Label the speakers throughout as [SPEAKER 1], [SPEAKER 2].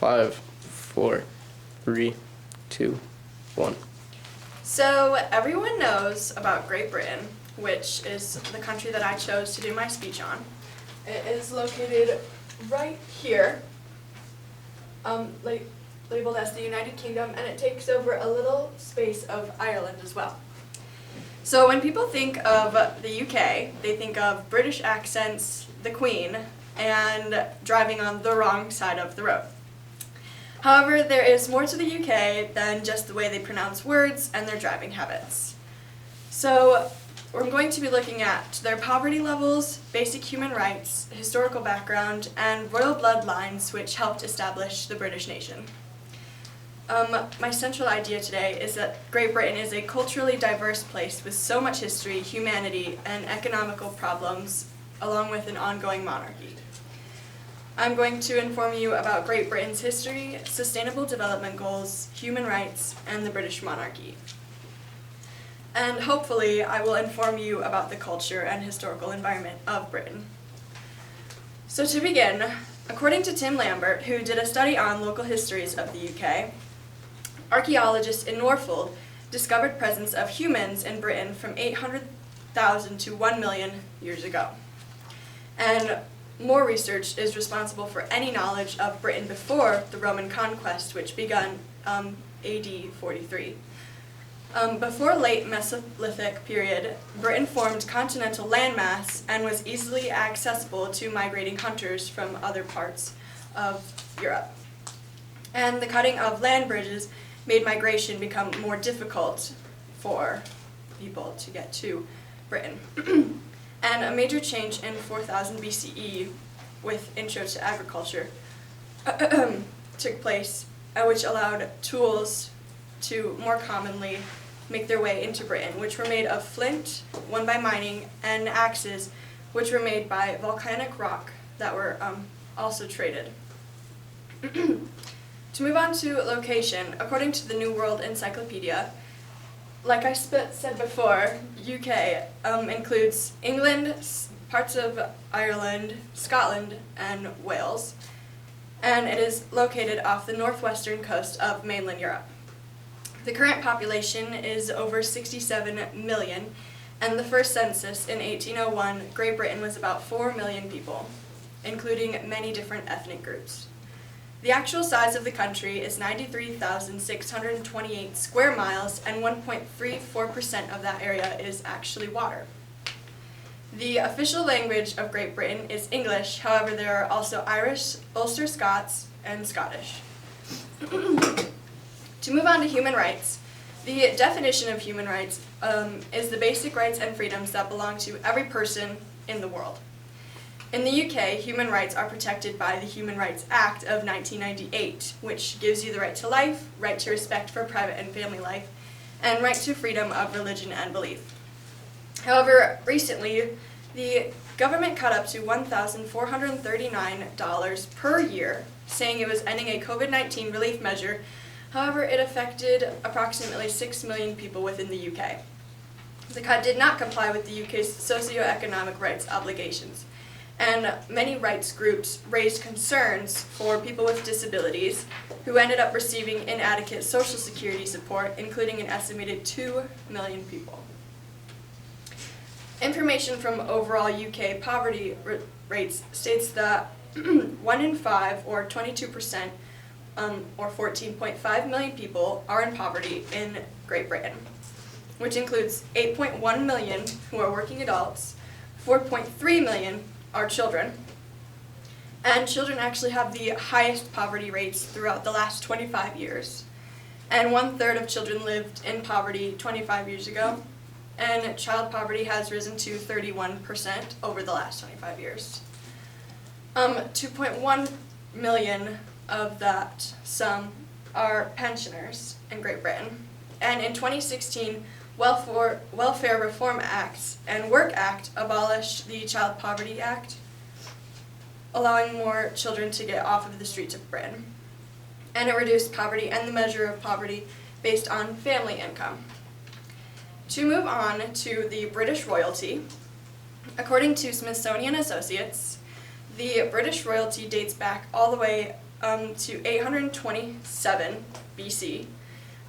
[SPEAKER 1] 5, 4, 3, 2, 1.
[SPEAKER 2] So everyone knows about Great Britain, which is the country that I chose to do my speech on. It is located right here, labeled as the United Kingdom, and it takes over a little space of Ireland as well. So when people think of the UK, they think of British accents, the Queen, and driving on the wrong side of the road. However, there is more to the UK than just the way they pronounce words and their driving habits. So we're going to be looking at their poverty levels, basic human rights, historical background, and royal bloodlines which helped establish the British nation. My central idea today is that Great Britain is a culturally diverse place with so much history, humanity, and economical problems, along with an ongoing monarchy. I'm going to inform you about Great Britain's history, sustainable development goals, human rights, and the British monarchy. And hopefully I will inform you about the culture and historical environment of Britain. So to begin, according to Tim Lambert, who did a study on local histories of the UK, archaeologists in Norfolk discovered presence of humans in Britain from 800,000 to 1 million years ago. And more research is responsible for any knowledge of Britain before the Roman conquest, which began AD 43. Before late Mesolithic period, Britain formed continental landmass and was easily accessible to migrating hunters from other parts of Europe. And the cutting of land bridges made migration become more difficult for people to get to Britain. And a major change in 4000 BCE with intro to agriculture took place, which allowed tools to more commonly make their way into Britain, which were made of flint, won by mining, and axes, which were made by volcanic rock that were also traded. To move on to location, according to the New World Encyclopedia, like I said before, UK includes England, parts of Ireland, Scotland, and Wales, and it is located off the northwestern coast of mainland Europe. The current population is over 67 million, and the first census in 1801, Great Britain was about 4 million people, including many different ethnic groups. The actual size of the country is 93,628 square miles, and 1.34% of that area is actually water. The official language of Great Britain is English, however there are also Irish, Ulster Scots, and Scottish. To move on to human rights, the definition of human rights is the basic rights and freedoms that belong to every person in the world. In the UK, human rights are protected by the Human Rights Act of 1998, which gives you the right to life, right to respect for private and family life, and right to freedom of religion and belief. However, recently, the government cut up to $1,439 per year, saying it was ending a COVID-19 relief measure. However, it affected approximately 6 million people within the UK. The cut did not comply with the UK's socioeconomic rights obligations, and many rights groups raised concerns for people with disabilities who ended up receiving inadequate social security support, including an estimated 2 million people. Information from overall UK poverty rates states that 1 in 5, or 22%, or 14.5 million people are in poverty in Great Britain, which includes 8.1 million who are working adults, 4.3 million are children, and children actually have the highest poverty rates throughout the last 25 years. And 1/3 of children lived in poverty 25 years ago, and child poverty has risen to 31% over the last 25 years. 2.1 million of that sum are pensioners in Great Britain. And in 2016, Welfare Reform Act and Work Act abolished the Child Poverty Act, allowing more children to get off of the streets of Britain. And it reduced poverty and the measure of poverty based on family income. To move on to the British royalty, according to Smithsonian Associates, the British royalty dates back all the way to 827 BC.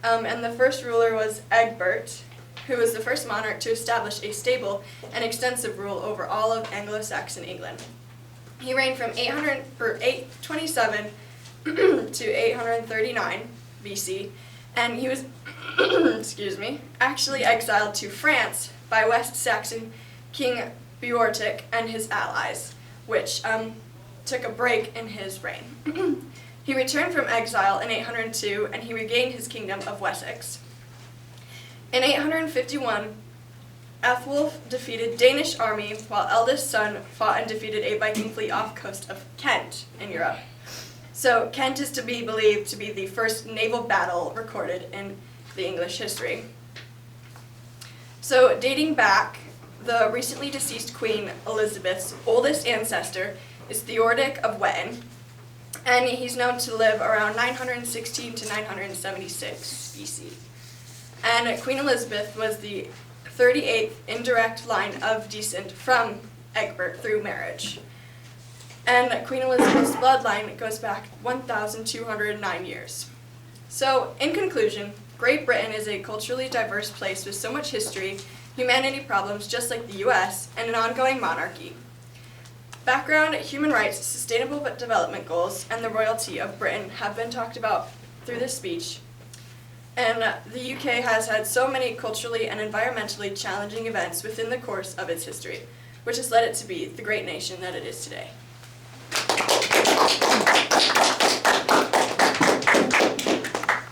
[SPEAKER 2] And the first ruler was Egbert, who was the first monarch to establish a stable and extensive rule over all of Anglo-Saxon England. He reigned from 827 to 839 BC, and he was actually exiled to France by West Saxon King Beorhtric and his allies, which took a break in his reign. He returned from exile in 802, and he regained his kingdom of Wessex. In 851, Æthelwulf defeated Danish army, while eldest son fought and defeated a Viking fleet off coast of Kent in Europe. So Kent is to be believed to be the first naval battle recorded in the English history. So dating back, the recently deceased Queen Elizabeth's oldest ancestor is Theodoric of Wettin, and he's known to live around 916 to 976 BC. And Queen Elizabeth was the 38th indirect line of descent from Egbert through marriage. And Queen Elizabeth's bloodline goes back 1,209 years. So, in conclusion, Great Britain is a culturally diverse place with so much history, humanity problems just like the US, and an ongoing monarchy. Background, human rights, sustainable development goals, and the royalty of Britain have been talked about through this speech. And the UK has had so many culturally and environmentally challenging events within the course of its history, which has led it to be the great nation that it is today.